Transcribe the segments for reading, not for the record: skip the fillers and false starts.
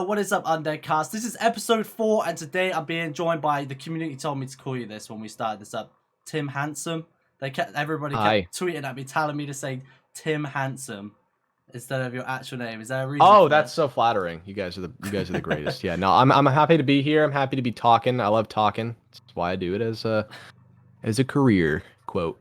What is up, Undead Cast? This is episode 4, and today I'm being joined by the community. Told me to call you this when we started this up. Tim Hansen. Everybody Hi. kept tweeting at me, telling me to say Tim Hansen instead of your actual name. Is there a reason? Oh, for that's that? so flattering. You guys are the greatest. Yeah, no, I'm happy to be here. I'm happy to be talking. I love talking. That's why I do it as a career. Quote.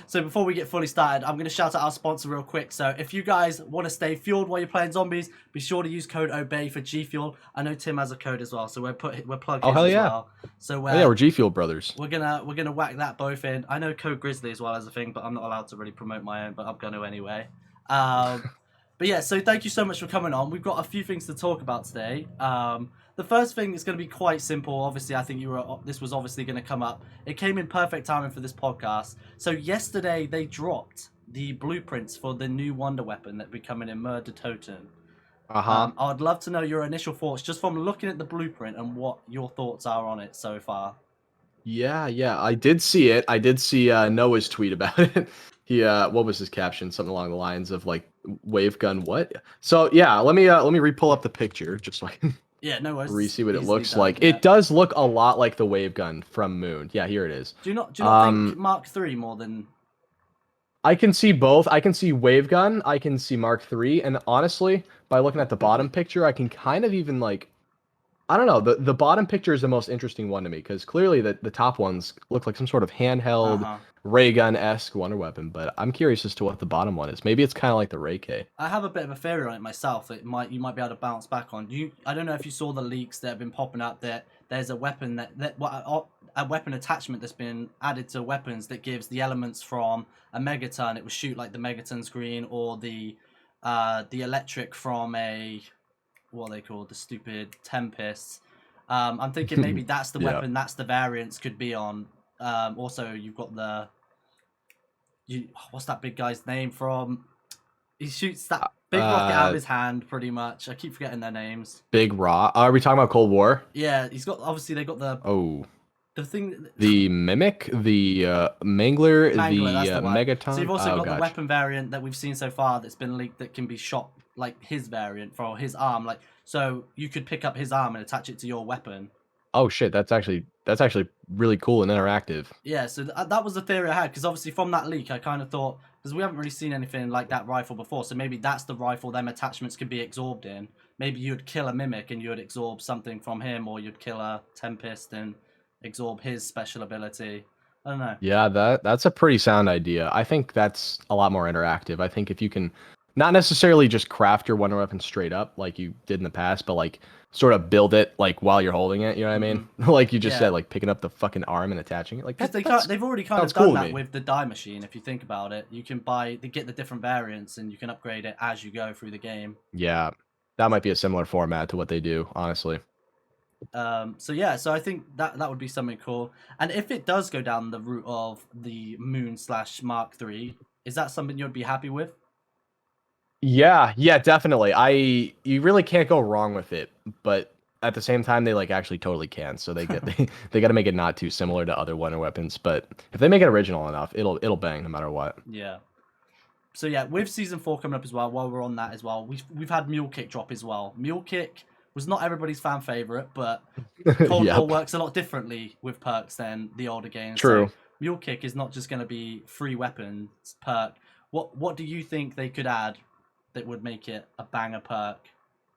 So before we get fully started, I'm going to shout out our sponsor real quick. So if you guys want to stay fueled while you're playing zombies, be sure to use code OBEY for G Fuel. I know Tim has a code as well, so we're plug Oh his hell as yeah. well. So Oh yeah, we're G Fuel brothers. we're gonna whack that both in. I know code Griizzly as well as a thing, but I'm not allowed to really promote my own, but I'm gonna anyway. But yeah, so thank you so much for coming on. We've got a few things to talk about today. The first thing is going to be quite simple. Obviously, I think this was obviously going to come up. It came in perfect timing for this podcast. So yesterday they dropped the blueprints for the new wonder weapon that will be coming in Murder Totem. Uh-huh. I'd love to know your initial thoughts just from looking at the blueprint and what your thoughts are on it so far. Yeah, I did see it. I did see Noah's tweet about it. He what was his caption? Something along the lines of like wave gun what? So yeah, let me re-pull up the picture just so I can Yeah, no worries. re-see what it Easily looks done, like. yeah. It does look a lot like the wave gun from Moon. Yeah, here it is. Do you not think Mark III more than? I can see both. I can see wave gun. I can see Mark III. And honestly, by looking at the bottom picture, I can kind of even like, I don't know. The bottom picture is the most interesting one to me because clearly the top ones look like some sort of handheld ray gun-esque wonder weapon. But I'm curious as to what the bottom one is. Maybe it's kind of like the Ray K. I have a bit of a theory on it myself. You might be able to bounce back on. I don't know if you saw the leaks that have been popping up. That there's a weapon a weapon attachment that's been added to weapons that gives the elements from a megaton. It will shoot like the megaton's green or the electric from a what are they called, the stupid Tempest. I'm thinking maybe that's the weapon. That's the variants could be on. Also, you've got what's that big guy's name from? He shoots that big rocket out of his hand, pretty much. I keep forgetting their names. Big Raw. Are we talking about Cold War? Yeah, he's got. Obviously, they got the thing. The Mimic, the Mangler, That's the one. Megaton. So you've also got the weapon variant that we've seen so far that's been leaked that can be shot like his variant for his arm. Like, so you could pick up his arm and attach it to your weapon. Oh shit, that's actually really cool and interactive. Yeah, so that was the theory I had, because obviously from that leak I kind of thought, because we haven't really seen anything like that rifle before, so maybe that's the rifle them attachments could be absorbed in. Maybe you'd kill a Mimic and you'd absorb something from him, or you'd kill a Tempest and absorb his special ability. I don't know. Yeah, that's a pretty sound idea. I think that's a lot more interactive. I think if you can not necessarily just craft your wonder weapon straight up like you did in the past, but like sort of build it like while you're holding it, you know what I mean? Like you just said, like picking up the fucking arm and attaching it. Like they've already kind of done that with the die machine. If you think about it, you can get the different variants and you can upgrade it as you go through the game. Yeah, that might be a similar format to what they do, honestly. So yeah, so I think that would be something cool. And if it does go down the route of the Moon / Mark III, is that something you'd be happy with? Yeah, definitely. You really can't go wrong with it, but at the same time they like actually totally can. So they got to make it not too similar to other wonder weapons, but if they make it original enough, it'll bang no matter what. Yeah. So yeah, with season 4 coming up as well, while we're on that as well, we've had Mule Kick drop as well. Mule Kick was not everybody's fan favorite, but Cold War works a lot differently with perks than the older games. True. So Mule Kick is not just going to be free weapons perk. What do you think they could add that would make it a banger perk?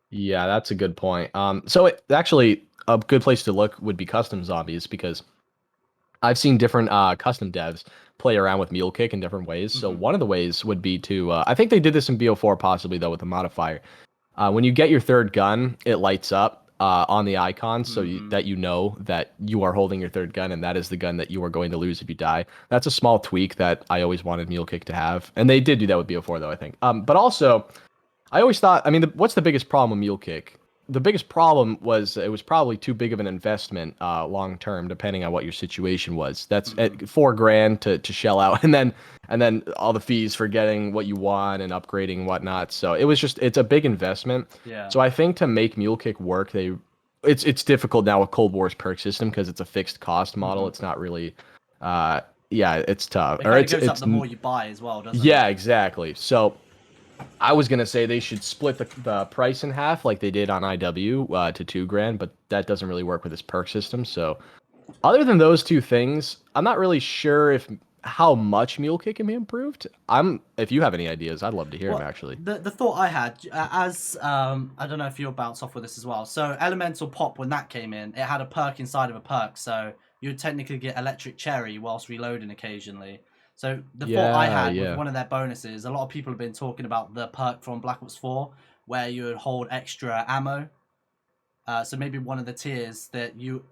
Yeah, that's a good point. So actually a good place to look would be custom zombies, because I've seen different custom devs play around with Mule Kick in different ways. So one of the ways would be to I think they did this in BO4 possibly though with a modifier. When you get your third gun, it lights up on the icon so that you know that you are holding your third gun and that is the gun that you are going to lose if you die. That's a small tweak that I always wanted Mule Kick to have. And they did do that with BO4 though, I think. But also, I always thought, I mean, what's the biggest problem with Mule Kick? The biggest problem was it was probably too big of an investment long term, depending on what your situation was. That's at $4,000 to shell out, and then all the fees for getting what you want and upgrading and whatnot. So it's a big investment. Yeah. So I think to make Mule Kick work, it's difficult now with Cold War's perk system because it's a fixed cost model. It's not really, it's tough. It goes up the more you buy as well, doesn't it? Yeah, exactly. So I was gonna say they should split the price in half like they did on IW to $2,000, but that doesn't really work with this perk system. So other than those two things, I'm not really sure if how much Mule Kick can be improved. If you have any ideas, I'd love to hear them Well, actually. the thought I had, as I don't know if you'll bounce off with this as well. So Elemental Pop, when that came in, it had a perk inside of a perk, so you'd technically get Electric Cherry whilst reloading occasionally. So the thought I Yeah, had with yeah. one of their bonuses, a lot of people have been talking about the perk from Black Ops 4, where you would hold extra ammo. So maybe one of the tiers that you,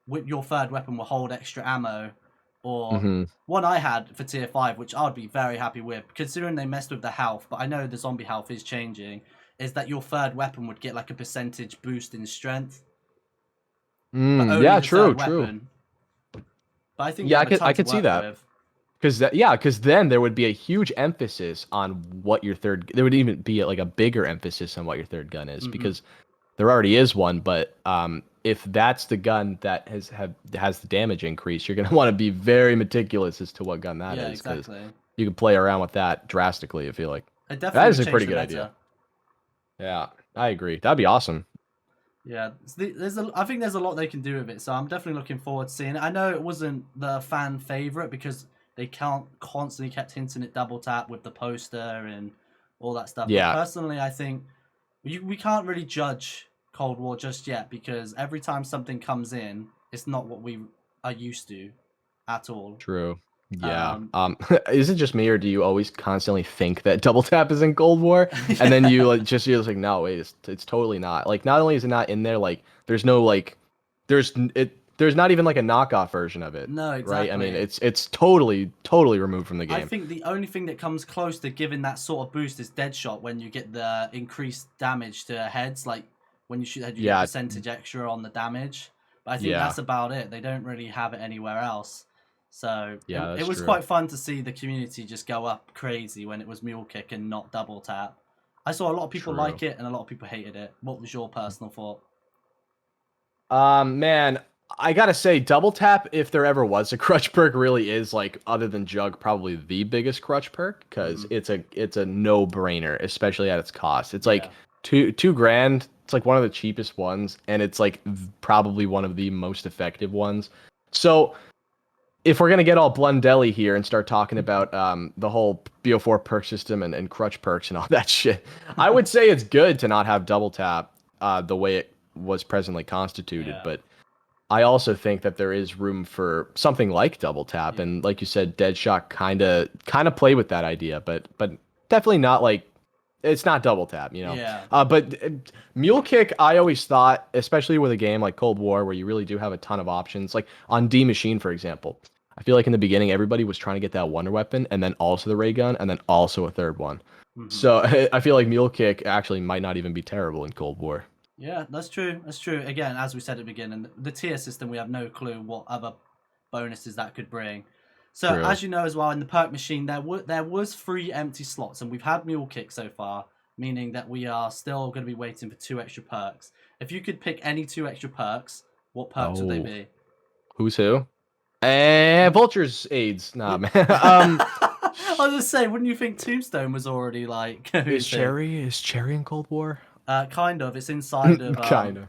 with your third weapon, will hold extra ammo, or Hmm. one I had for tier 5, which I'd be very happy with, considering they messed with the health, but I know the zombie health is changing, is that your third weapon would get like a percentage boost in strength, but only Yeah, the third true, true. weapon. But I think they Yeah, have a I ton to could see work that. with. Because then there would be a huge emphasis on what your third. There would even be like a bigger emphasis on what your third gun is Hmm. because there already is one. But if that's the gun that has the damage increase, you're gonna want to be very meticulous as to what gun that Yeah, is because exactly. you can play around with that drastically. I feel like It that definitely is would a change pretty the good idea. meta. Yeah, I agree. That'd be awesome. Yeah, I think there's a lot they can do with it, so I'm definitely looking forward to seeing it. I know it wasn't the fan favorite because they can't constantly kept hinting at double tap with the poster and all that stuff. But Yeah, personally, I think we can't really judge Cold War just yet because every time something comes in, it's not what we are used to at all. true. Yeah. Um, Is it just me, or do you always constantly think that double tap is in Cold War, and then you like you're just like, no, wait, it's totally not. Like, not only is it not in there, like, there's no like, there's not even like a knockoff version of it, no, right? I mean, exactly. it's totally removed from the I game. think the only thing that comes close to giving that sort of boost is Deadshot when you get the increased damage to heads. Like when you shoot head, you get a Yeah, percentage extra on the damage. But I think yeah, that's about it. They don't really have it anywhere else. So yeah. it That's was true. quite fun to see the community just go up crazy when it was Mule Kick and not double tap. I saw a lot of people True. like it and a lot of people hated it. What was your personal thought? Man, I gotta say, double tap, if there ever was a crutch perk, really is like, other than Jug, probably the biggest crutch perk because Mm, it's a no brainer, especially at its cost. It's like yeah. two grand. It's like one of the cheapest ones, and it's like probably one of the most effective ones. So if we're gonna get all Blundelly here and start talking about the whole BO4 perk system and crutch perks and all that shit, I would say it's good to not have double tap the way it was presently constituted, Yeah. but I also think that there is room for something like double tap, Yeah. and like you said, Deadshot kind of play with that idea, but definitely not like it's not double tap, you know. Yeah. But Mule Kick, I always thought, especially with a game like Cold War, where you really do have a ton of options, like on D Machine, for example. I feel like in the beginning, everybody was trying to get that wonder weapon, and then also the ray gun, and then also a third one. Hmm. So I feel like Mule Kick actually might not even be terrible in Cold War. Yeah, that's true. That's true. Again, as we said at the beginning, the tier system, we have no clue what other bonuses that could bring. So, True. as you know as well, in the perk machine, there was 3 empty slots, and we've had Mule Kick so far, meaning that we are still going to be waiting for 2 extra perks. If you could pick any 2 extra perks, what perks would they Oh, be? who's who? Vulture's AIDS. Nah, Would man. I was just saying, wouldn't you think Tombstone was already like who's who? Is Cherry in Cold War? Kind of. It's inside of Kind of.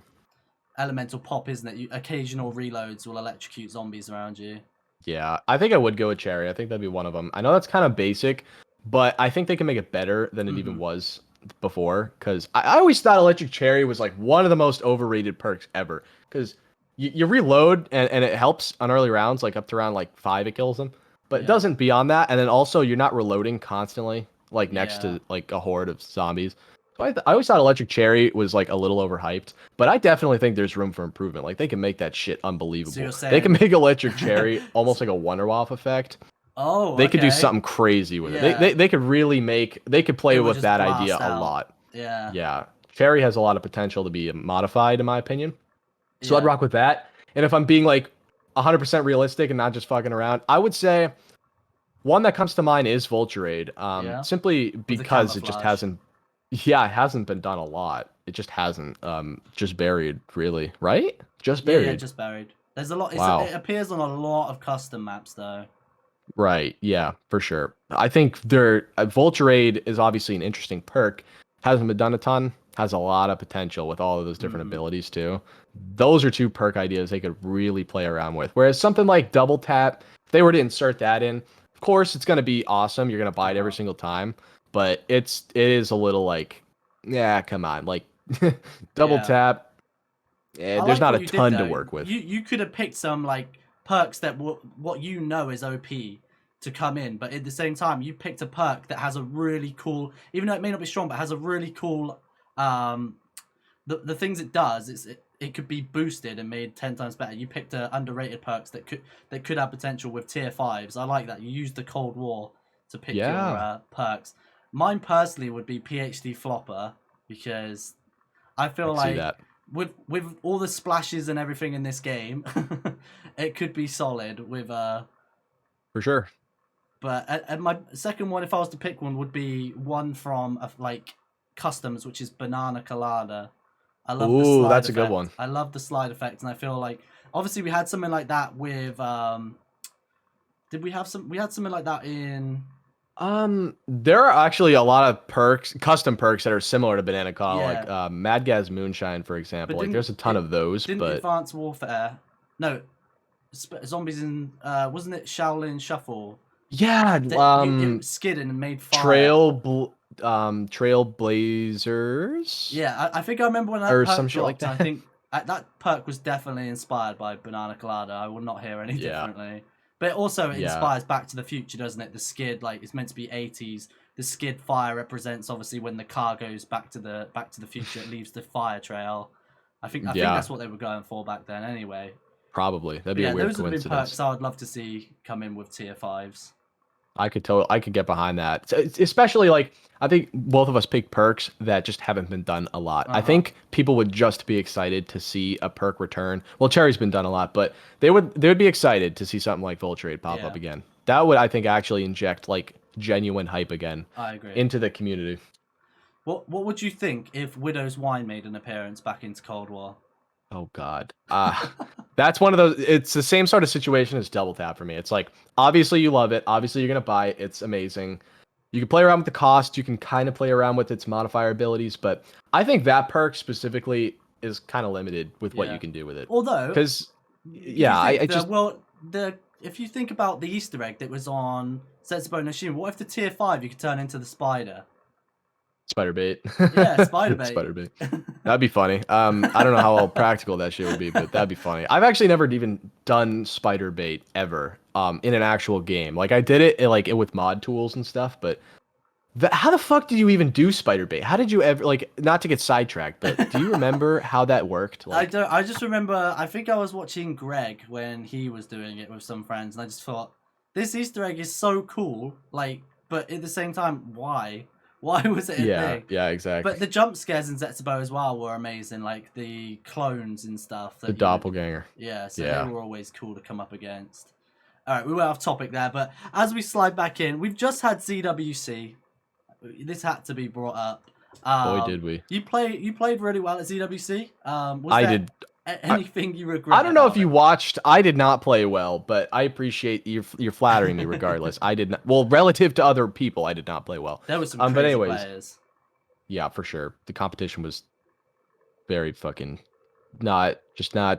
elemental pop, isn't it? Occasional reloads will electrocute zombies around you. Yeah, I think I would go with Cherry. I think that'd be one of them. I know that's kind of basic, but I think they can make it better than it even Hmm. was before. Because I always thought Electric Cherry was like one of the most overrated perks ever. Because you reload and it helps on early rounds, like up to round like 5, it kills them. But it Yeah. doesn't beyond that. And then also you're not reloading constantly, like next Yeah. to like a horde of zombies. So I always thought Electric Cherry was like a little overhyped, but I definitely think there's room for improvement. Like they can make that shit So unbelievable. you're They can saying, make Electric Cherry almost like a Wonder Waff effect. oh, They could do okay. something crazy with it. Yeah. They could really they could play It would with just that idea blast a out. lot. Yeah. Yeah. Cherry has a lot of potential to be modified, in my opinion. So I'd Yeah. rock with that. And if I'm being like 100% realistic and not just fucking around, I would say one that comes to mind is Vulture. Yeah. Simply With the because it just camouflage. hasn't, yeah, it hasn't been done a lot. It just hasn't. Just buried, really, right? Just Yeah, yeah, buried. just buried. There's a lot. It Wow. appears on a lot of custom maps though. Right. Yeah, for sure. I think Vulture is obviously an interesting perk. Hasn't been done a ton. Has a lot of potential with all of those different Mm, abilities too. Those are two perk ideas they could really play around with. Whereas something like double tap, if they were to insert that in, of course it's gonna be awesome. You're gonna buy it every uh-huh. single time. But it is a little like, yeah, come on. Like double Yeah. tap, I there's like not what a you did ton to though. work with. You could have picked some like perks that what you know is OP to come in, but at the same time you picked a perk that has a really cool, even though it may not be strong, but has a really cool um the things it does is it could be boosted and made 10 times better. You picked underrated perks that could have potential with tier 5s. I like that. You used the Cold War to pick your Yeah, perks. Mine personally would be PhD Flopper because I I feel can see like that. with all the splashes and everything in this game, it could be solid with For sure. but and my second one, if I was to pick one, would be one from like customs, which is Banana Colada. I love the Ooh, slide that's a good effect. one. I love the slide effect, and I feel like obviously we had something like that with did we have some? We had something like that in There are actually a lot of perks, custom perks that are similar to Banana Call, like yeah, Mad Gaz Moonshine, for but example. Like, there's a ton of those, didn't but Advanced Warfare? No, zombies in wasn't it Shaolin Shuffle? yeah, That you it skid and made fire. Trailblazers Yeah, I think I remember when that or perk some shit like dropped, and I that. think that perk was definitely inspired by Banana Colada. I will not hear any Yeah, differently. But also it yeah, inspires Back to the Future, doesn't it? The skid, like it's meant to be 80s. The skid fire represents obviously when the car goes back to the future, it leaves the fire trail. I think yeah. that's what they were going for back then anyway. Probably that'd But be a yeah, weird those would have been coincidence. perks I would love to see come in with tier 5s. I could get behind that. Especially like I think both of us pick perks that just haven't been done a lot. I Uh-huh. think people would just be excited to see a perk return. Well, Cherry's been done a lot, but they would be excited to see something like Voltrade pop up Yeah, again. That would I think actually inject like genuine hype again I agree. into the community. What would you think if Widow's Wine made an appearance back into Cold War? Oh God. That's one of those. It's the same sort of situation as Double Tap for me. It's like obviously you love it. Obviously you're gonna buy it. It's amazing. You can play around with the cost. You can kind of play around with its modifier abilities, but I think that perk specifically is kind of limited with what you Yeah. can do with it. Although, Because if you yeah, think I just the if you think about the Easter egg that was on Setsubo no Shin, what if the tier 5 you could turn into the spider? spider bait, Yeah, spider bait. spider bait. That'd be funny. I don't know how practical that shit would be, but that'd be funny. I've actually never even done spider bait ever, in an actual game. Like I did it like with mod tools and stuff, but how the fuck did you even do spider bait? How did you ever like not to get sidetracked, but do you remember how that worked? I Like, don't. I just remember. I think I was watching Greg when he was doing it with some friends, and I just thought this Easter egg is so cool. Like, but at the same time, why? Why was it a yeah, thing? yeah, exactly. But the jump scares in Zetsubo as well were amazing, like the clones and stuff The that you would. doppelganger. Yeah, so they Yeah. were always cool to come up against. All right, we went off topic there, but as we slide back in, we've just had ZWC. This had to be brought up. Boy, did we. You played really well at ZWC. Was I there did. I, anything you I regret don't know if about you it? watched. I did not play well, but I appreciate you're flattering me regardless. I did not. Well, relative to other people, I did not play well. There were some But crazy anyways, players. yeah, for sure. The competition was very fucking not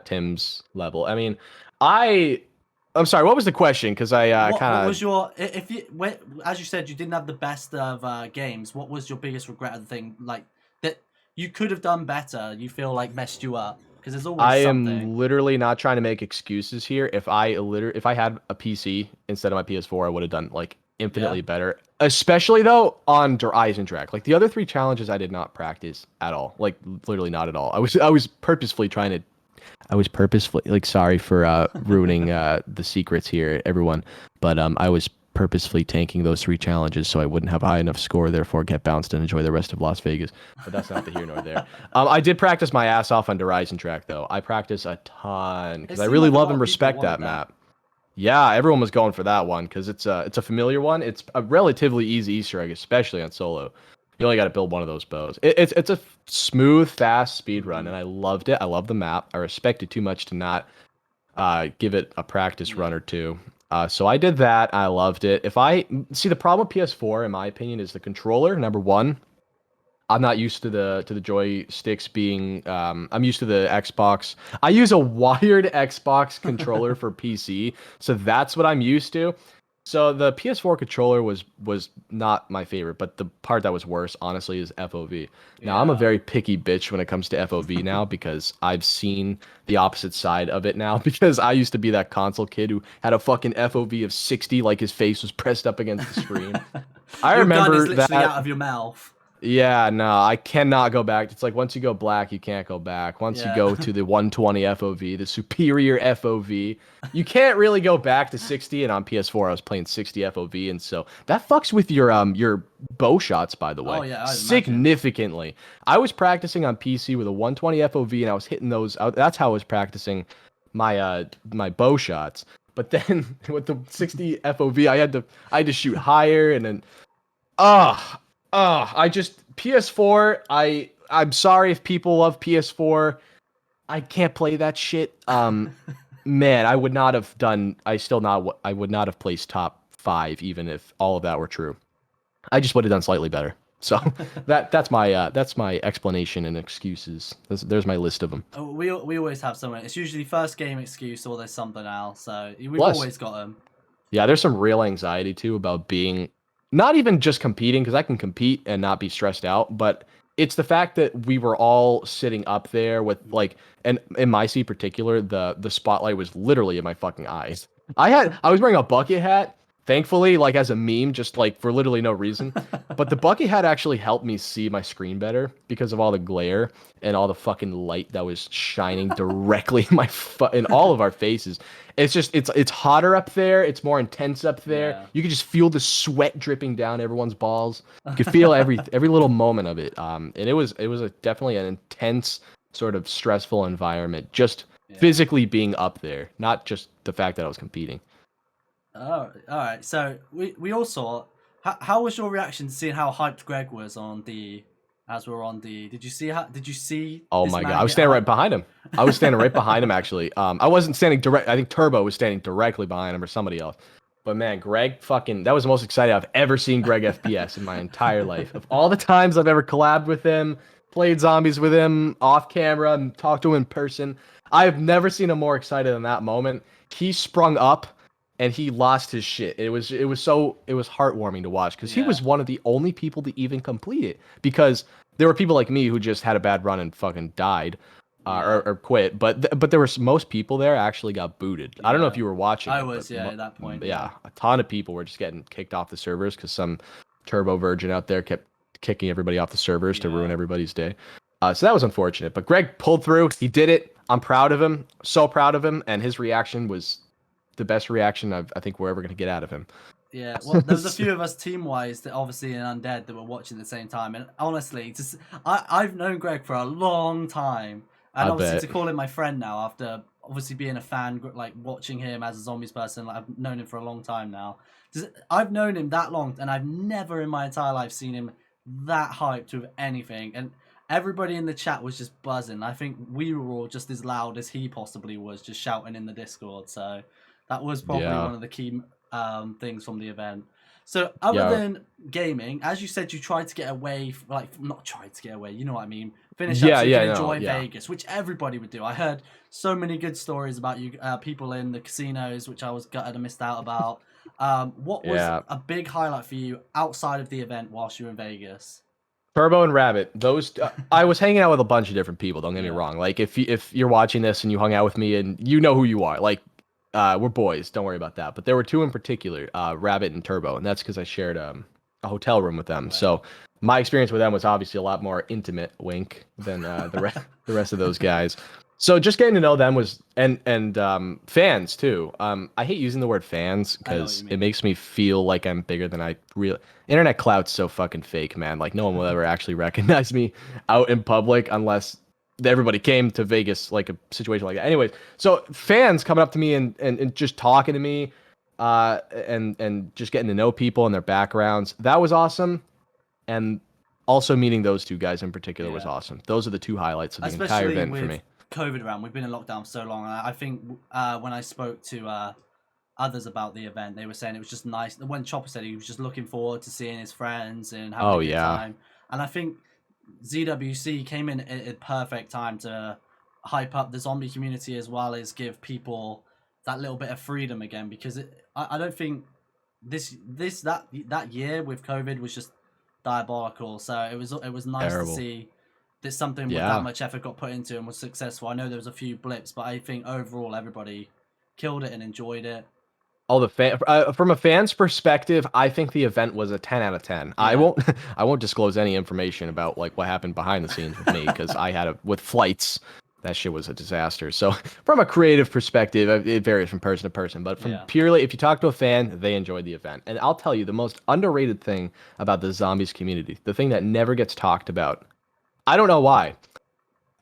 Tim's level. I mean, I I'm sorry. What was the question? Because I What kind was of your if you as you said you didn't have the best of games? What was your biggest regret of the thing like that you could have done better? You feel like messed you up because there's always I something. am literally not trying to make excuses here. If I had a PC instead of my PS4, I would have done like Yeah. infinitely better. Especially though on Eisendrach. Like the other three challenges I did not practice at all. Like literally not at all. I was purposefully trying to I was purposefully like sorry for ruining the secrets here, everyone. But I was purposefully tanking those three challenges so I wouldn't have a high enough score, therefore get bounced and enjoy the rest of Las Vegas. But that's not the here nor there. I did practice my ass off on Horizon Track though. I practice a ton It because I seemed really like a love lot and of people respect wanted that that. map. Yeah, everyone was going for that one because it's a familiar one. It's a relatively easy Easter egg, especially on solo. You only got to build one of those bows. It's a smooth, fast speed run, Hmm. and I loved it. I love the map. I respect it too much to not give it a practice run Yeah. or two. So I did that. I loved it. If I see the problem with PS4, in my opinion, is the controller. Number one, I'm not used to the joysticks being. I'm used to the Xbox. I use a wired Xbox controller for PC, so that's what I'm used to. So the PS4 controller was not my favorite, but the part that was worse, honestly, is FOV. Now I'm a Yeah. very picky bitch when it comes to FOV now because I've seen the opposite side of it now. Because I used to be that console kid who had a fucking FOV of 60, like his face was pressed up against the screen. I Your gun is remember literally that. out of your mouth. Yeah, no, I cannot go back. It's like once you go black, you can't go back. Once you Yeah. go to the 120 FOV, the superior FOV, you can't really go back to 60. And on PS4, I was playing 60 FOV, and so that fucks with your bow shots, by the way, Oh yeah, I'd imagine. significantly. I was practicing on PC with a 120 FOV, and I was hitting those. That's how I was practicing my bow shots. But then with the 60 FOV, I had to shoot higher, and then ah. I just PS4. I'm sorry if people love PS4. I can't play that shit. Man, I would not have done. I would not have placed top 5 even if all of that were true. I just would have done slightly better. So that's my explanation and excuses. There's my list of them. Oh, we always have someone. It's usually first game excuse or there's something else. So we've Plus, always got them. yeah, there's some real anxiety too about being not even just competing because I can compete and not be stressed out, but it's the fact that we were all sitting up there with like, and in my seat particular, the spotlight was literally in my fucking eyes. I was wearing a bucket hat, thankfully, like as a meme, just like for literally no reason. But the bucket hat actually helped me see my screen better because of all the glare and all the fucking light that was shining directly in all of our faces. It's just it's hotter up there. It's more intense up there. Yeah. You could just feel the sweat dripping down everyone's balls. You could feel every little moment of it. And it was definitely an intense sort of stressful environment. Just Yeah. physically being up there, not just the fact that I was competing. Oh, all right. So we all saw. How was your reaction to seeing how hyped Greg was on the as we were on the? Did you see how? Did you see? Oh this my man god, I was get standing right hyped? behind him. I was standing right behind him actually. I wasn't standing direct. I think Turbo was standing directly behind him or somebody else. But man, Greg fucking that was the most excited I've ever seen Greg FPS in my entire life. Of all the times I've ever collabed with him, played zombies with him off camera, and talked to him in person, I've never seen him more excited than that moment. He sprung up and he lost his shit. It was heartwarming to watch because he Yeah. was one of the only people to even complete it because there were people like me who just had a bad run and fucking died or quit. But there were most people there actually got booted. I don't know Yeah. if you were watching. I it, was, but yeah, at that point. Yeah, a ton of people were just getting kicked off the servers because some turbo virgin out there kept kicking everybody off the servers to ruin Yeah. everybody's day. So that was unfortunate. But Greg pulled through. He did it. I'm proud of him. So proud of him. And his reaction was the best reaction I think we're ever going to get out of him. Yeah, well, there was a few of us team-wise that obviously in Undead that were watching at the same time, and honestly, I've known Greg for a long time, and I obviously bet. to call him my friend now after obviously being a fan, like watching him as a zombies person, like I've known him for a long time now. I've known him that long, and I've never in my entire life seen him that hyped with anything, and everybody in the chat was just buzzing. I think we were all just as loud as he possibly was, just shouting in the Discord. So that was probably Yeah. one of the key things from the event. So other Yeah. than gaming, as you said, you tried to get away, like not tried to get away, you know what I mean? Finish Yeah, up so you yeah, can no, enjoy yeah. Vegas, which everybody would do. I heard so many good stories about you, people in the casinos, which I was gutted and missed out about. What was Yeah. a big highlight for you outside of the event whilst you were in Vegas? Turbo and Rabbit, those I was hanging out with a bunch of different people. Don't get me Yeah. wrong. Like if you're watching this and you hung out with me and you know who you are, like we're boys. Don't worry about that. But there were two in particular, Rabbit and Turbo, and that's because I shared a hotel room with them. Right. So my experience with them was obviously a lot more intimate, wink, than the rest of those guys. So just getting to know them was and fans too. I hate using the word fans I know what because you it mean. makes me feel like I'm bigger than I really. Internet clout's so fucking fake, man. Like no one will ever actually recognize me out in public unless everybody came to Vegas, like a situation like that. Anyways, so fans coming up to me and just talking to me, and just getting to know people and their backgrounds. That was awesome, and also meeting those two guys in particular was Yeah. awesome. Those are the two highlights of the entire Especially event with for me. COVID around, we've been in lockdown for so long. And I think when I spoke to others about the event, they were saying it was just nice. When Chopper said he was just looking forward to seeing his friends and having Oh a good yeah. time, and I think ZWC came in at perfect time to hype up the zombie community as well as give people that little bit of freedom again, because I don't think that year with COVID was just diabolical. So it was nice Terrible. to see that something with that Yeah. much effort got put into and was successful. I know there was a few blips, but I think overall everybody killed it and enjoyed it. All the from a fan's perspective, I think the event was a 10 out of 10. I Yeah. won't I won't disclose any information about like what happened behind the scenes with me because I had with flights. That shit was a disaster. So from a creative perspective, it varies from person to person. But from purely, if you talk to a fan, they enjoyed the event. And I'll tell you, the most underrated thing about the zombies community, the thing that never gets talked about, I don't know why.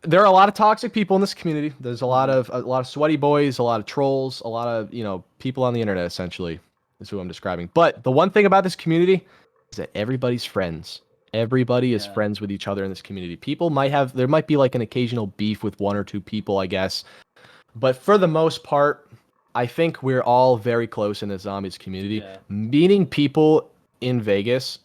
There are a lot of toxic people in this community. There's a lot of sweaty boys, a lot of trolls, a lot of people on the internet. Essentially, is who I'm describing. But the one thing about this community is that everybody's friends. Everybody is friends with each other in this community. There might be like an occasional beef with one or two people, I guess. But for the most part, I think we're all very close in the zombies community. Yeah. Meeting people in Vegas,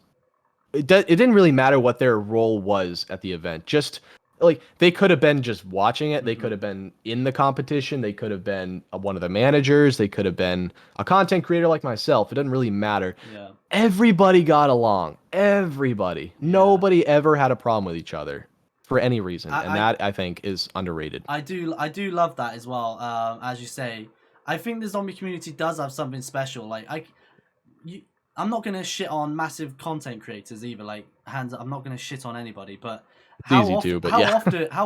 it didn't really matter what their role was at the event. Just like they could have been just watching it. They could have been in the competition. They could have been one of the managers. They could have been a content creator like myself. It doesn't really matter. Yeah. Everybody got along. Everybody. Yeah. Nobody ever had a problem with each other for any reason. That I think is underrated. I do love that as well. As you say, I think the zombie community does have something special. Like I'm not gonna shit on massive content creators either. Like I'm not gonna shit on anybody, but how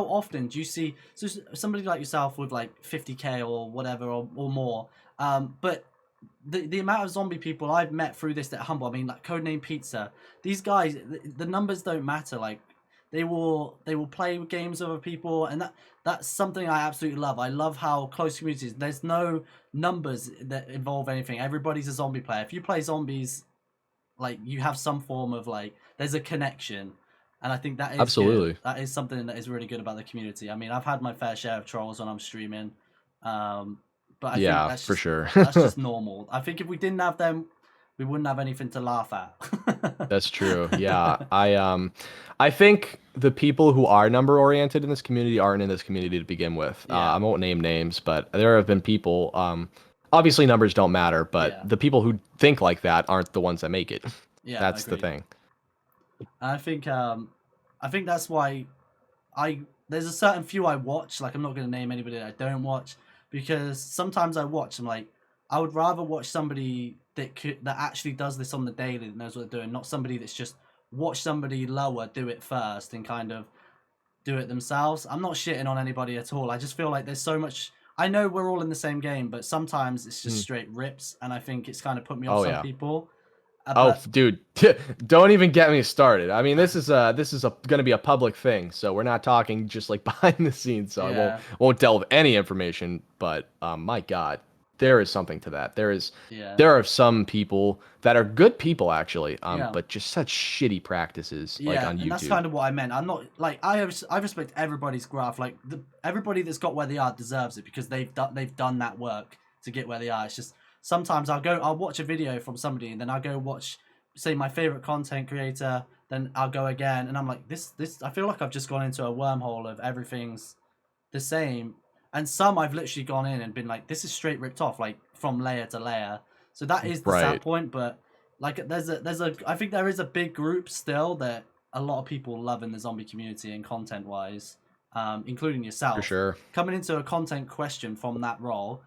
often do you see somebody like yourself with like 50K or whatever or more? But the amount of zombie people I've met through this that humble. I mean, like Codename Pizza. These guys, the numbers don't matter. Like they will play games with other people, and that's something I absolutely love. I love how close communities. There's no numbers that involve anything. Everybody's a zombie player. If you play zombies, like you have some form of like there's a connection, and I think that is absolutely good. That is something that is really good about the community. I mean, I've had my fair share of trolls when I'm streaming, but I think that's just, for sure. that's just normal. I think if we didn't have them, we wouldn't have anything to laugh at. That's true. Yeah. I think the people who are number oriented in this community aren't in this community to begin with. I won't name names, but there have been people, obviously numbers don't matter, but the people who think like that aren't the ones that make it. Yeah. That's the thing. I think that's why there's a certain few I watch. Like I'm not going to name anybody that I don't watch, because sometimes I watch, I'm like, I would rather watch somebody that actually does this on the daily, that knows what they're doing, not somebody that's just watch somebody lower do it first and kind of do it themselves. I'm not shitting on anybody at all. I just feel like there's so much. I know we're all in the same game, but sometimes it's just straight rips, and I think it's kind of put me off some people. Dude, don't even get me started. I mean, this is going to be a public thing, so we're not talking just like behind the scenes. So I won't delve any information. But my God, there is something to that. There are some people that are good people actually, but just such shitty practices like on YouTube. And that's kind of what I meant. I'm not like I respect everybody's graph. Like everybody that's got where they are deserves it because they've done that work to get where they are. It's just sometimes I'll watch a video from somebody and then I'll go watch, say, my favorite content creator, then I'll go again and I'm like, this I feel like I've just gone into a wormhole of everything's the same. And some I've literally gone in and been like, this is straight ripped off, like from layer to layer. So that is the sad point, but like I think there is a big group still that a lot of people love in the zombie community and content wise, including yourself. For sure. Coming into a content question from that role,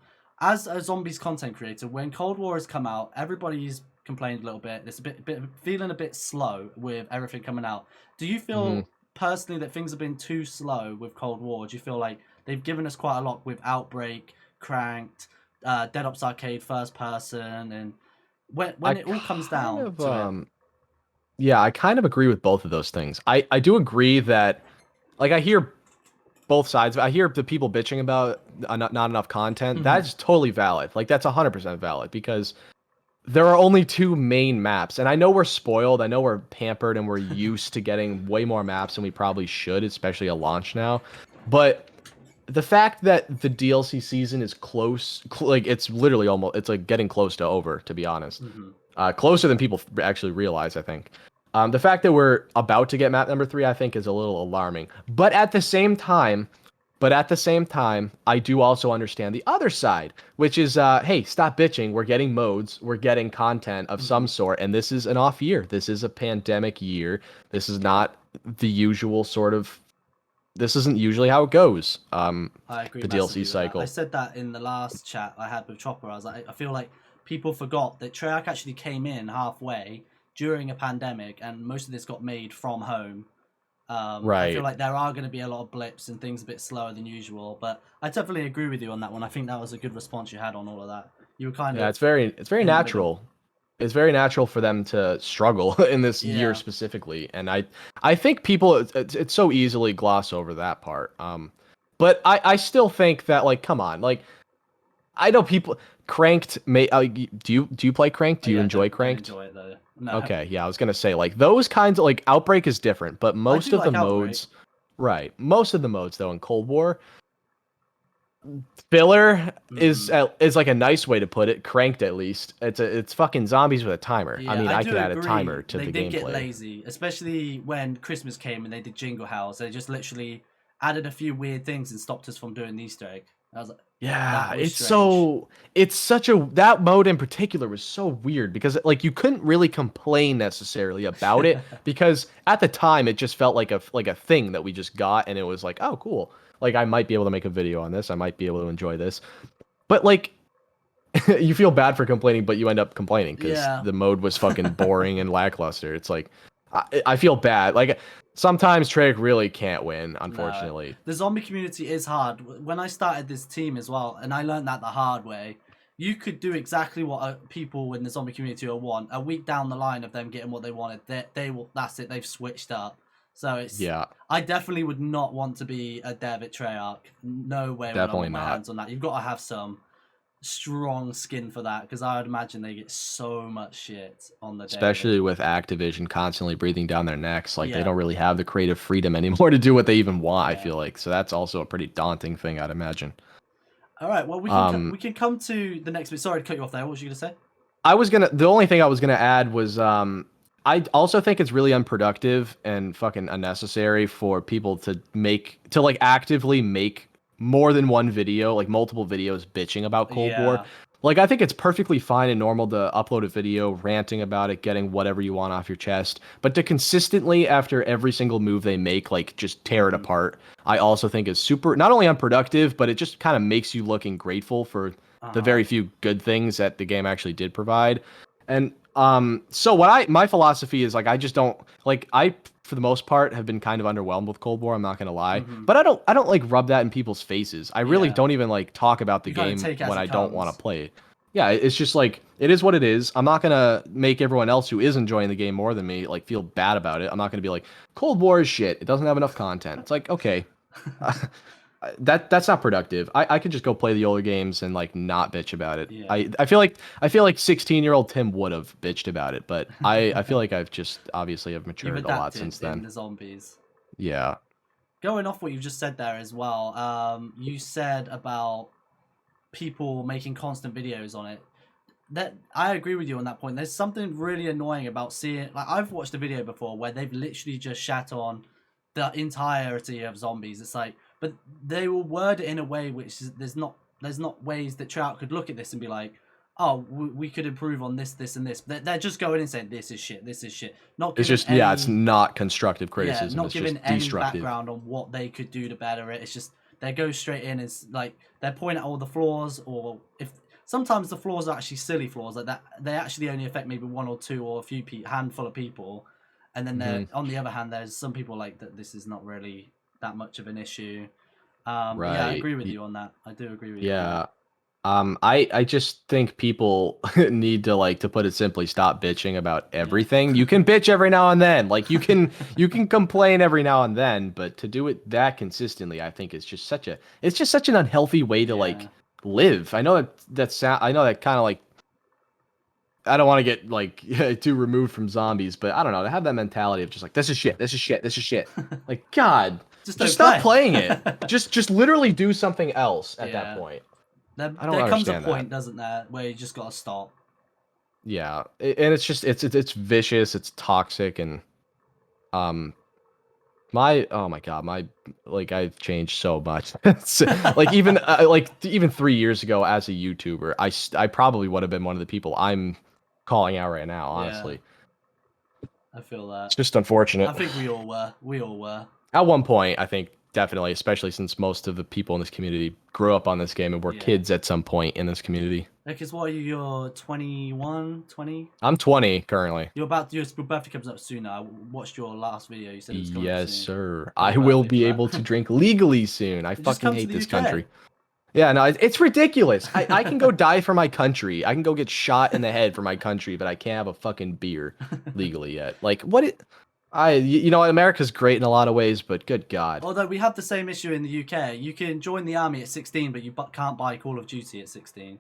as a zombies content creator, when Cold War has come out, everybody's complained a little bit. It's a bit feeling a bit slow with everything coming out. Do you feel personally that things have been too slow with Cold War? Do you feel like they've given us quite a lot with Outbreak, Cranked, Dead Ops Arcade first person, and when it all comes down to it? Yeah, I kind of agree with both of those things. I do agree that, like, I hear both sides. I hear the people bitching about not enough content. That's totally valid. Like, that's 100% valid because there are only two main maps. And I know we're spoiled. I know we're pampered and we're used to getting way more maps than we probably should, especially a launch now. But the fact that the DLC season is close, like it's literally almost, it's like getting close to over, to be honest. Hmm. Closer than people actually realize, I think. The fact that we're about to get map number 3, I think, is a little alarming. But at the same time, I do also understand the other side, which is, hey, stop bitching. We're getting modes, we're getting content of some sort, and this is an off year. This is a pandemic year. This is not the usual sort of. This isn't usually how it goes. I agree The massively DLC with that. I cycle. said that in the last chat I had with Chopper. I was like, I feel like people forgot that Treyarch actually came in halfway during a pandemic, and most of this got made from home. I feel Right. like there are going to be a lot of blips and things a bit slower than usual, but I definitely agree with you on that one. I think that was a good response you had on all of that. You were kind Yeah, of it's very in the middle. natural. It's very natural for them to struggle in this year Yeah. specifically, and I think people it's so easily gloss over that part. But I still think that, like, come on, like, I know people Cranked may do you play Cranked? Oh, Do you yeah, enjoy don't Cranked? enjoy it though. No, Okay, yeah, I was gonna say, like, those kinds of, like, Outbreak is different, but I most do of the like Outbreak. modes, right? Most of the modes though in Cold War, filler is Hmm. is like a nice way to put it. Cranked, at least. It's fucking zombies with a timer. I Yeah, mean, I I do could add a agree. timer to They the did get gameplay. lazy, especially when Christmas came and they did Jingle House. They just literally added a few weird things and stopped us from doing the Easter egg. I was like, that Yeah, was strange. it's such a that mode in particular was so weird because, like, you couldn't really complain necessarily about it because at the time it just felt like a thing that we just got, and it was like, oh, cool. Like, I might be able to make a video on this. I might be able to enjoy this. But, like, you feel bad for complaining, but you end up complaining because Yeah. the mode was fucking boring and lackluster. It's like, I feel bad. Like, sometimes Treyarch really can't win, No, unfortunately. the zombie community is hard. When I started this team as well, and I learned that the hard way, you could do exactly what people in the zombie community will want. A week down the line of them getting what they wanted, they will. That's it. They've switched up. So it's. Yeah, I definitely would not want to be a dev at Treyarch. No way would I definitely want my not. hands on that. You've got to have some strong skin for that because I would imagine they get so much shit on the daily. Especially with Activision constantly breathing down their necks. Like, they Yeah, don't really have the creative freedom anymore to do what they even want, I yeah. feel like. So that's also a pretty daunting thing, I'd imagine. All right. Well, Um, we can come to the next bit. Sorry to cut you off there. What was you gonna say? the only thing I was gonna add was, I also think it's really unproductive and fucking unnecessary for people to like actively make more than one video, like multiple videos bitching about Cold War. Yeah. Like, I think it's perfectly fine and normal to upload a video ranting about it, getting whatever you want off your chest, but to consistently, after every single move they make, like, just tear it Mhm. apart, I also think is super, not only unproductive, but it just kind of makes you look ungrateful for the Uh-huh. very few good things that the game actually did provide. And so my philosophy is, like, I just don't, like, I for the most part have been kind of underwhelmed with Cold War, I'm not gonna lie. Hmm. But I don't like rub that in people's faces. I really Yeah. don't even like talk about the You kind of game take it as when it I don't want comes. to play it. Yeah, it's just like, it is what it is. I'm not gonna make everyone else who is enjoying the game more than me, like, feel bad about it. I'm not gonna be like, Cold War is shit. It doesn't have enough content. It's like, okay. That's not productive. I could just go play the older games and, like, not bitch about it. Yeah. I feel like 16-year-old Tim would have bitched about it, but I feel like I've just obviously have You've matured a lot adapted since in then. the zombies. Yeah. Going off what you just said there as well, you said about people making constant videos on it. That I agree with you on that point. There's something really annoying about seeing. Like, I've watched a video before where they've literally just shat on the entirety of zombies. It's like, but they will word it in a way which is, there's not ways that Trout could look at this and be like, oh, we could improve on this, this, and this. They're just going and saying this is shit, this is shit, not It's giving just, yeah, it's any. not constructive Yeah, criticism. not It's giving just any destructive. background on what they could do to better it. It's just they go straight in. It's like they're pointing at all the flaws, or if sometimes the flaws are actually silly flaws like that. They actually only affect maybe one or two or a few handful of people, and then Hmm. on the other hand, there's some people like that. This is not really that much of an issue. But yeah, I Right. agree with you on that. I do agree with you on that. Yeah. I just think people need to, like, to put it simply, stop bitching about Yeah. everything. You can bitch every now and then. Like, you can complain every now and then, but to do it that consistently, I think is just such an unhealthy way to, Yeah. like, live. I know I know that kind of, like, I don't want to get, like, too removed from zombies, but I don't know, to have that mentality of just like, this is shit, this is shit, this is shit. Like, God. Just Just don't stop playing it. Just literally do something else at Yeah. that point. There I don't comes a understand point, that. doesn't there, where you just gotta stop. Yeah, and it's just it's vicious, it's toxic, and um oh my god, my like I've changed so much. Like even 3 years ago as a YouTuber, I probably would have been one of the people I'm calling out right now. Yeah, Honestly, I feel that. it's just unfortunate. I think we all were. We all were. At one point, I think definitely, especially since most of the people in this community grew up on this game and were Yeah. kids at some point in this community. Because what are you? You're 21, 20? I'm 20 currently. Your birthday comes up soon. I watched your last video. You said it was coming up Yes, soon. sir. Happy I will birthday be for able that. to drink legally soon. I Just fucking come to hate the this UK. country. Yeah, no, it's ridiculous. I can go die for my country. I can go get shot in the head for my country, but I can't have a fucking beer legally yet. Like, what it... you know, America's great in a lot of ways, but good God. Although we have the same issue in the UK. You can join the army at 16, but you can't buy Call of Duty at 16.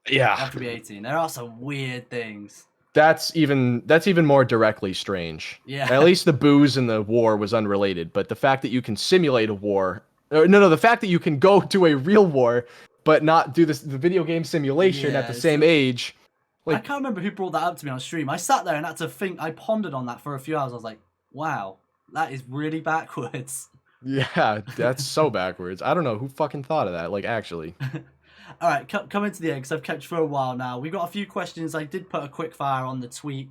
You Yeah, have to be 18. There are some weird things. that's even more directly strange. Yeah. At least the booze in the war was unrelated, but the fact that you can simulate a war... No, the fact that you can go to a real war, but not do the video game simulation at the same age... I can't remember who brought that up to me on stream. I sat there and had to think. I pondered on that for a few hours. I was like, wow, that is really backwards. Yeah, that's so backwards. I don't know who fucking thought of that, like, actually. All right, coming to the end, because I've kept you for a while now. We've got a few questions. I did put a quick fire on the tweet.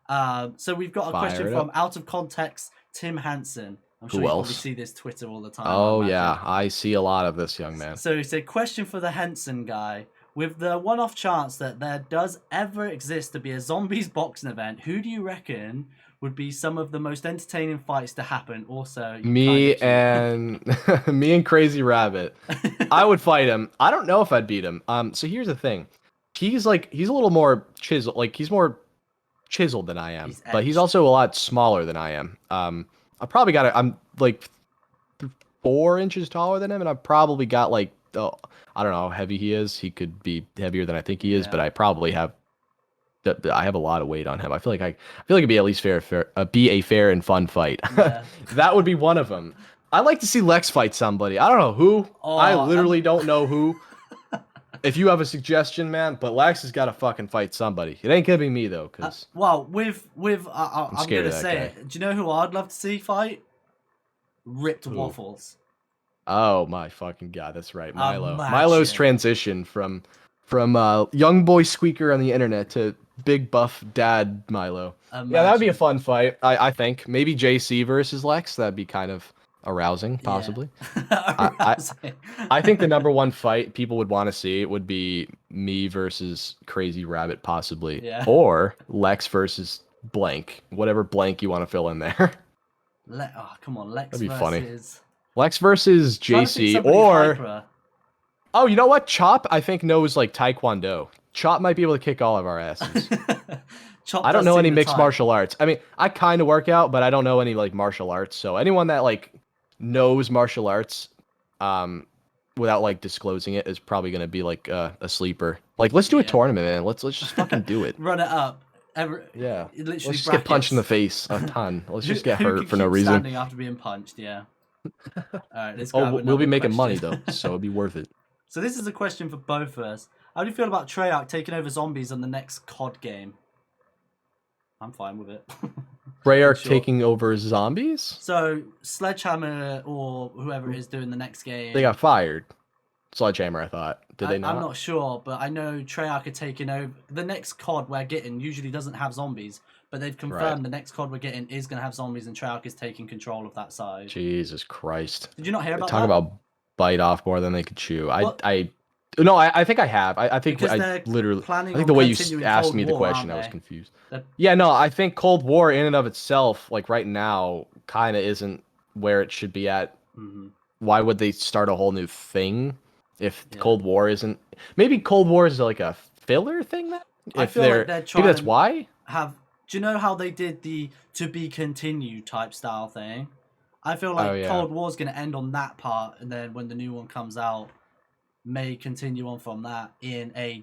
So we've got a question from Out of Context, Tim Hansen. I'm sure you probably see this Twitter all the time. Oh, yeah, I see a lot of this, young man. So he said, question for the Hansen guy. With the one-off chance that there does ever exist to be a zombies boxing event, who do you reckon would be some of the most entertaining fights to happen? Also, me and Crazy Rabbit. I would fight him. I don't know if I'd beat him. So here's the thing. He's a little more chiseled. Like, he's more chiseled than I am, but he's also a lot smaller than I am. I'm like 4 inches taller than him, and I've probably got like, I don't know how heavy he is. He could be heavier than I think he is, but I probably have. I have a lot of weight on him. I feel like it'd be at least be a fair and fun fight. Yeah. That would be one of them. I'd like to see Lex fight somebody. I don't know who. I literally don't know who. If you have a suggestion, man, but Lex has got to fucking fight somebody. It ain't gonna be me though, cause well, I'm gonna say guy. it. Do you know who I'd love to see fight? Ripped Waffles. Oh my fucking god, that's right, Milo. Imagine. Milo's transition from young boy squeaker on the internet to big buff dad Milo. Imagine. Yeah, that'd be a fun fight. I think maybe JC versus Lex. That'd be kind of arousing, possibly. Yeah. I think the number one fight people would want to see would be me versus Crazy Rabbit, possibly, or Lex versus blank, whatever blank you want to fill in there. Oh, come on, Lex. That'd be funny. versus... Lex versus JC, or hyper. Oh, you know what? Chop, I think, knows like Taekwondo. Chop might be able to kick all of our asses. I don't know any mixed martial arts. I mean, I kind of work out, but I don't know any like martial arts. So anyone that like knows martial arts, without like disclosing it, is probably gonna be like a sleeper. Like, let's do a tournament, man. Let's just fucking do it. Run it up. Let's just get punched in the face a ton. Let's just get hurt for no reason. Standing after being punched, yeah. All right, let's we'll be making money though, so it'll be worth it. So this is a question for both of us. How do you feel about Treyarch taking over zombies on the next COD game? I'm fine with it. Treyarch taking over zombies? So Sledgehammer or whoever is doing the next game. They got fired. Sledgehammer, I thought. Did they not? I'm not sure, but I know Treyarch are taking over. The next COD we're getting usually doesn't have zombies, but they've confirmed the next COD we're getting is going to have zombies, and Treyarch is taking control of that side. Jesus Christ. Did you not hear about that? Talk about bite off more than they could chew. No, I think I have. I think I literally. I think the way you asked me the question, I was confused. Yeah, no, I think Cold War in and of itself, like right now, kind of isn't where it should be at. Mm-hmm. Why would they start a whole new thing if Cold War isn't? Maybe Cold War is like a filler thing. That I feel like they're trying. Maybe that's why. Do you know how they did the to be continued type style thing? I feel like Cold War's going to end on that part, and then when the new one comes out, may continue on from that in a...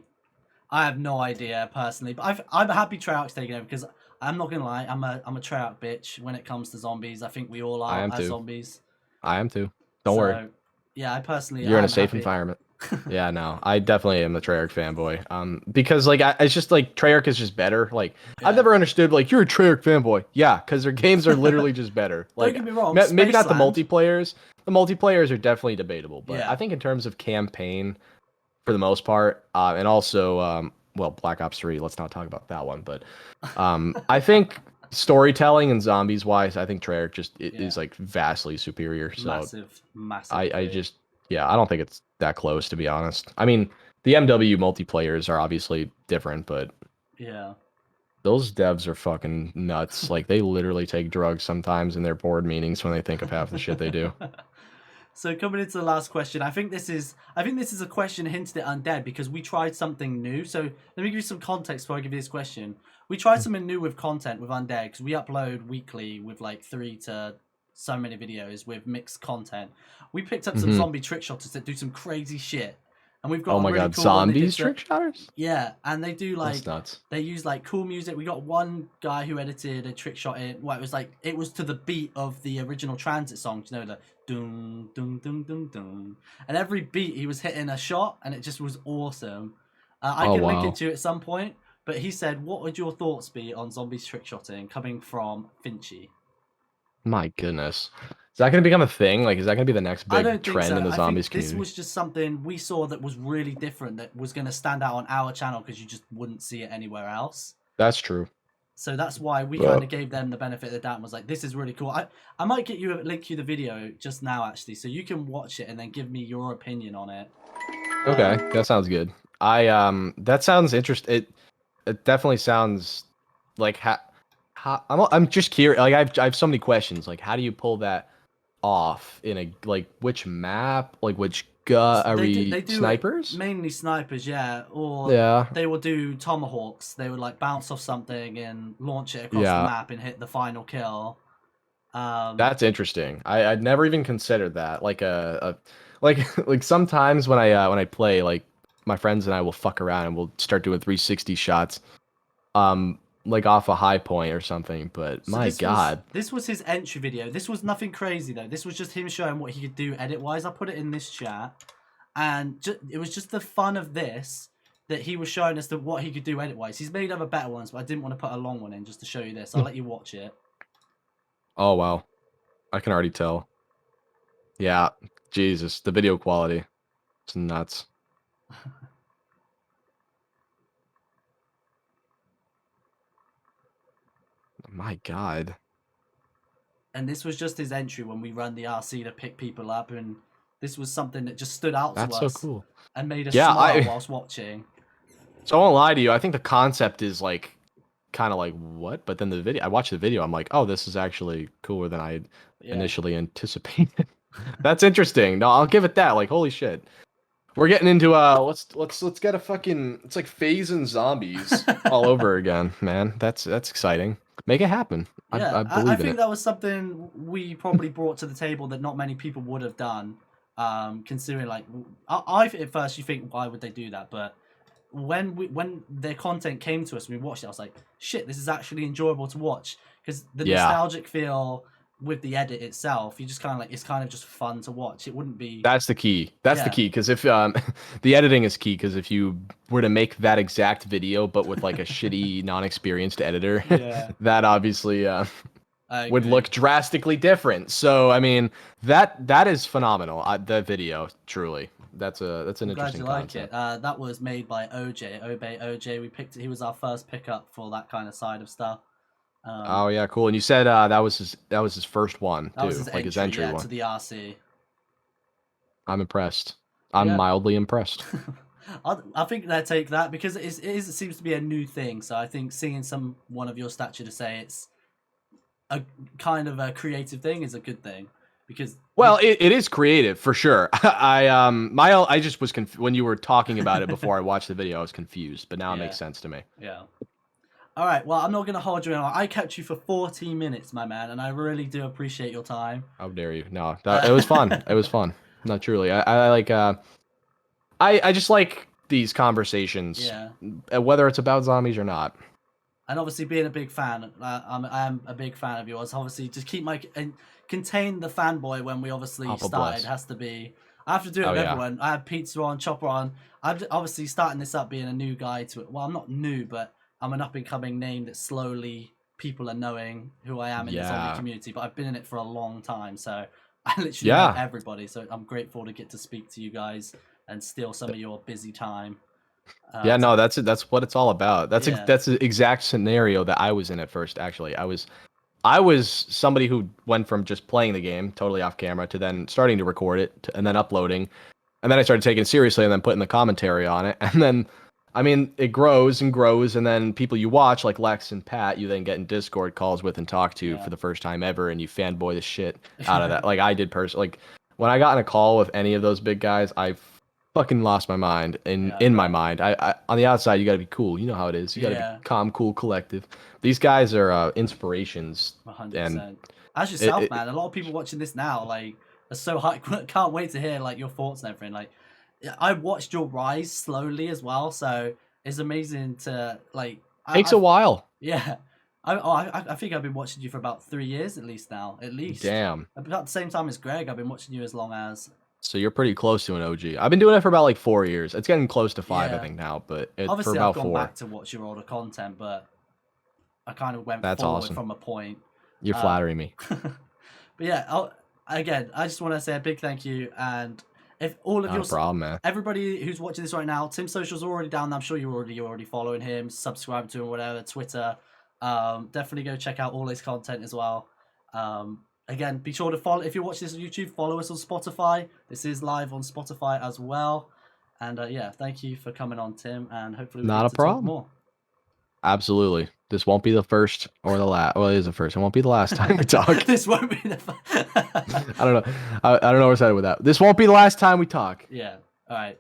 I have no idea, personally, but I'm happy Treyarch's taking over, because I'm not going to lie, I'm a Treyarch bitch when it comes to zombies. I think we all are as zombies. I am too. Don't worry. Yeah, I personally You're in a am safe happy. environment. Yeah, no, I definitely am a Treyarch fanboy. Because like it's just like Treyarch is just better. Like I've Yeah. never understood like you're a Treyarch fanboy. Yeah, because their games are literally just better. Don't Like get me wrong, maybe not the Spaceland. multiplayers. The multiplayers are definitely debatable, but Yeah. I think in terms of campaign, for the most part, and also well, Black Ops 3. Let's not talk about that one, but I think storytelling and zombies wise, I think Treyarch just Yeah. is like vastly superior. So Massive. I just yeah, I don't think it's that close to be honest. I mean, the MW multiplayers are obviously different, but yeah. those devs are fucking nuts. Like they literally take drugs sometimes in their board meetings when they think of half the shit they do. So coming into the last question, I think this is a question hinted at Undead because we tried something new. So let me give you some context before I give you this question. We tried something new with content with Undead because we upload weekly with like 3 to so many videos with mixed content. We picked up some Hmm. zombie trick shotters that do some crazy shit, and we've got Oh a my really god, cool one. They did zombies trick shotters? yeah, and they do That's like nuts. they use like cool music. We got one guy who edited a trick shot in. Well, it was to the beat of the original Transit song. You know, the dun dun dun dun dun, and every beat he was hitting a shot, and it just was awesome. I Oh can link it wow. to you at some point. But he said, "What would your thoughts be on zombies trick shotting coming from Finchy?" My goodness. Is that going to become a thing? Like, is that going to be the next I big don't think trend so. in the I zombies think this community? was just something we saw that was really different, that was going to stand out on our channel because you just wouldn't see it anywhere else. That's true. So that's why we But kind of gave them the benefit of the doubt and was like, this is really cool. I might get you link you the video just now actually, so you can watch it and then give me your opinion on it. okay, that sounds good. That sounds interesting. It definitely sounds like I'm just curious. Like I have so many questions. Like how do you pull that off in a like which map? Like which gun are They we do it snipers? mainly snipers, yeah, or Yeah. they will do tomahawks. They would like bounce off something and launch it across the Yeah. map and hit the final kill. That's interesting. I'd never even considered that. Like a like like sometimes when I play, like my friends and I will fuck around and we'll start doing 360 shots, like off a high point or something. But So my God, this was his entry video. This was nothing crazy though. This was just him showing what he could do edit wise. I put it in this chat, and it was just the fun of this that he was showing us what he could do edit wise. He's made other better ones, but I didn't want to put a long one in just to show you this. I'll let you watch it. oh wow, I can already tell. Yeah, Jesus, the video quality, it's nuts. My God, And this was just his entry when we run the RC to pick people up, and this was something that just stood out to that's so us cool. and made us Yeah, smile whilst watching. so I won't lie to you. I think the concept is like kind of like what, but then the video, I watched the video, I'm like, oh, this is actually cooler than I Yeah. initially anticipated. That's interesting. No, I'll give it that. Like, holy shit. We're getting into let's get a fucking, it's like phase and zombies all over again, man. That's exciting. Make it happen. Yeah, I believe in think it. that was something we probably brought to the table that not many people would have done. Considering like at first you think why would they do that, but when their content came to us and we watched it, I was like, shit, this is actually enjoyable to watch because the Yeah. nostalgic feel with the edit itself, you just kind of like it's kind of just fun to watch. It wouldn't be. That's the key. That's the Yeah. key. Because if the editing is key. Because if you were to make that exact video, but with like a shitty, non-experienced editor, Yeah. that obviously I would agree. look drastically different. So I mean, that is phenomenal. The video, truly, that's an I'm glad interesting you like concept. it. That was made by OJ. Obey OJ. We picked. He was our first pickup for that kind of side of stuff. Oh yeah, cool. And you said that was his first one That too, was his like his entry, entry yeah, one. to the RC. I'm impressed. I'm Yeah. mildly impressed. I think they take that because it seems to be a new thing. So I think seeing one of your stature to say it's a kind of a creative thing is a good thing because Well, it is creative for sure. I just was when you were talking about it before I watched the video, I was confused, but now it Yeah. makes sense to me. yeah. All right, well, I'm not gonna hold you anymore. I kept you for 14 minutes, my man, and I really do appreciate your time. How dare you? No, it was fun. It was fun. No, truly. I like I just like these conversations, Yeah. whether it's about zombies or not. And obviously, being a big fan, I am a big fan of yours. Obviously, just keep and contain the fanboy when we obviously Papa started. bless. Has to be. I have to do it Oh with yeah. everyone. I have Pizza on, Chopper on. I'm obviously starting this up, being a new guy to it. Well, I'm not new, but I'm an up and coming name that slowly people are knowing who I am in the zombie Yeah. community. But I've been in it for a long time, so I literally know Yeah. everybody. So I'm grateful to get to speak to you guys and steal some of your busy time. Yeah, To- no, that's what it's all about. Yeah. That's the exact scenario that I was in at first. Actually, I was somebody who went from just playing the game totally off camera to then starting to record it and then uploading, and then I started taking it seriously and then putting the commentary on it, and then, I mean, it grows and grows, and then people you watch like Lex and Pat, you then get in Discord calls with and talk to Yeah. for the first time ever, and you fanboy the shit out of that. Like I did personally. Like when I got in a call with any of those big guys, I fucking lost my mind. In my mind, I on the outside you got to be cool. You know how it is. You got to Yeah. be calm, cool, collective. These guys are inspirations. 100%. As yourself, man. A lot of people watching this now, like, are so high. Can't wait to hear like your thoughts and everything. Like, I watched your rise slowly as well, so it's amazing to like. Takes a while. Yeah, I think I've been watching you for about 3 years at least now. At least. Damn. About the same time as Greg, I've been watching you as long as. So you're pretty close to an OG. I've been doing it for about like 4 years. It's getting close to 5, I Yeah. think now, but Obviously, for about I've gone 4. back to watch your older content, but I kind of went That's forward awesome. from a point. You're flattering me. But yeah, again, I just want to say a big thank you, and if all of Not your a problem, man. everybody who's watching this right now, Tim's socials are already down there. I'm sure you're already following him, subscribe to him, whatever, Twitter. Definitely go check out all his content as well. Again, be sure to follow if you're watching this on YouTube. Follow us on Spotify. This is live on Spotify as well. And yeah, thank you for coming on, Tim, and hopefully we Not get a to problem. talk more. Absolutely. This won't be the first or the last. Well, it is the first. It won't be the last time we talk. This won't be the. I don't know. I don't know where I started with that. This won't be the last time we talk. Yeah. All right.